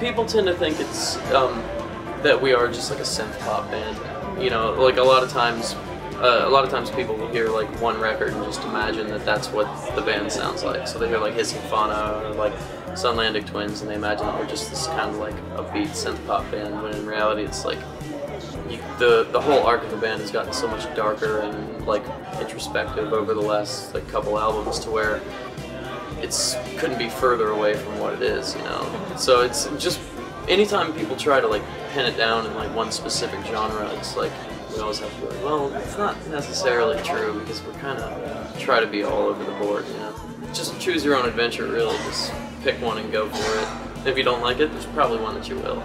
people tend to think it's that we are just like a synth pop band. You know, like a lot of times people will hear like one record and just imagine that that's what the band sounds like. So they hear like Hissing Fauna or like Sunlandic Twins, and they imagine that we're just this kind of like upbeat synth pop band. When in reality, it's like the whole arc of the band has gotten so much darker and like introspective over the last like couple albums, to where it's couldn't be further away from what it is, you know. So it's just anytime people try to like pin it down in like one specific genre, it's like we always have to be like, well, it's not necessarily true, because we're kind of try to be all over the board, you know. Just choose your own adventure, really. Just pick one and go for it. If you don't like it, there's probably one that you will.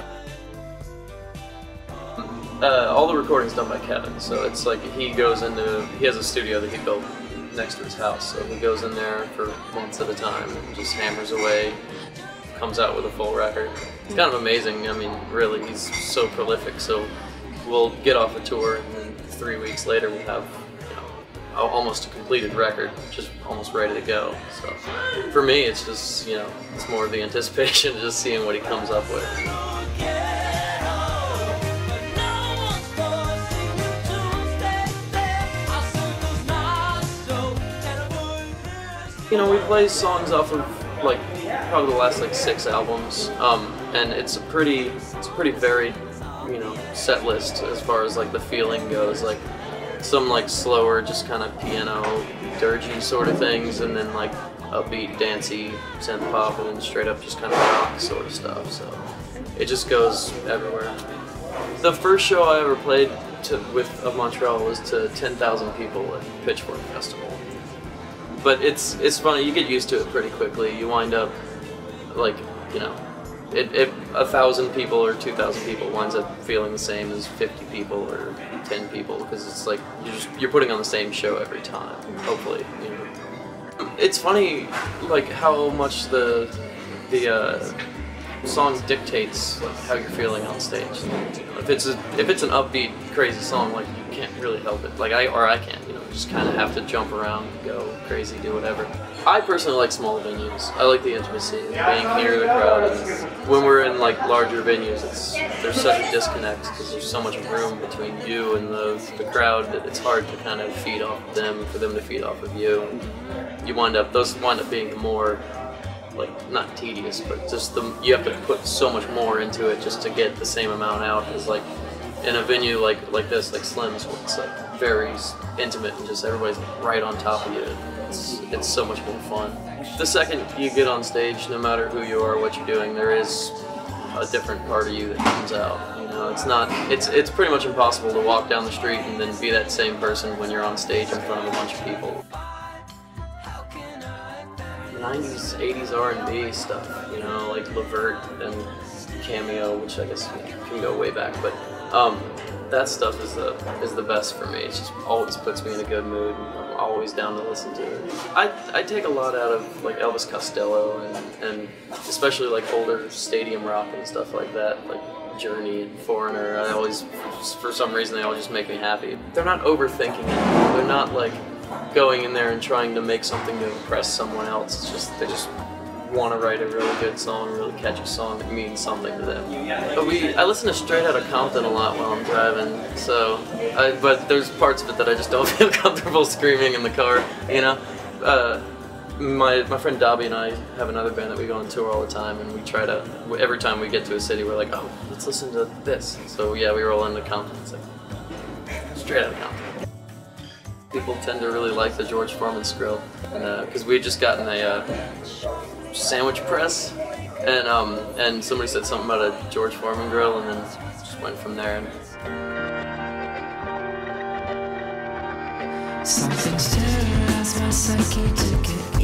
All the recording's done by Kevin, so it's like he has a studio that he built next to his house, so he goes in there for months at a time and just hammers away, comes out with a full record. It's kind of amazing. I mean, really, he's so prolific. So we'll get off a tour, and then 3 weeks later we'll have, you know, almost a completed record, just almost ready to go. So for me, it's just, you know, it's more of the anticipation of just seeing what he comes up with. You know, we play songs off of like probably the last like 6 albums, and it's a pretty varied, you know, set list as far as like the feeling goes. Like some like slower, just kind of piano, dirgy sort of things, and then like upbeat, dancey synth pop, and then straight up just kind of rock sort of stuff. So it just goes everywhere. The first show I ever played of Montreal was to 10,000 people at Pitchfork Festival. But it's funny, you get used to it pretty quickly. You wind up, like, you know, 1,000 people or 2,000 people winds up feeling the same as 50 people or 10 people, because it's like you're putting on the same show every time, hopefully, you know. It's funny, like, how much the song dictates like how you're feeling on stage. You know, if it's an upbeat, crazy song, like, you can't really help it. Like I can't, you know, just kind of have to jump around, go crazy, do whatever. I personally like small venues. I like the intimacy of being near the crowd. And when we're in like larger venues, there's such a disconnect because there's so much room between you and the crowd that it's hard to kind of feed off of them, for them to feed off of you. And those wind up being the more, like, not tedious, but just you have to put so much more into it just to get the same amount out. Because like in a venue like this, like Slim's, where it's like very intimate and just everybody's right on top of you, it's so much more fun. The second you get on stage, no matter who you are, what you're doing, there is a different part of you that comes out. You know, it's pretty much impossible to walk down the street and then be that same person when you're on stage in front of a bunch of people. 90s, 80s R&B stuff, you know, like Levert and Cameo, which I guess can go way back, but that stuff is the best for me. It just always puts me in a good mood, and I'm always down to listen to it. I take a lot out of like Elvis Costello and especially like older stadium rock and stuff like that, like Journey and Foreigner. For some reason, they all just make me happy. They're not overthinking it. They're not like going in there and trying to make something to impress someone else. It's just, they just want to write a really good song, a really catchy song that means something to them. But I listen to Straight Outta Compton a lot while I'm driving, so but there's parts of it that I just don't feel comfortable screaming in the car, you know. My friend Davey and I have another band that we go on tour all the time, and we try to, every time we get to a city, we're like, oh, let's listen to this. So yeah, we roll into Compton. It's like Straight Outta Compton. People tend to really like the George Foreman's grill, because we had just gotten a sandwich press, and somebody said something about a George Foreman grill, and then just went from there. Something's terrorized my psyche to get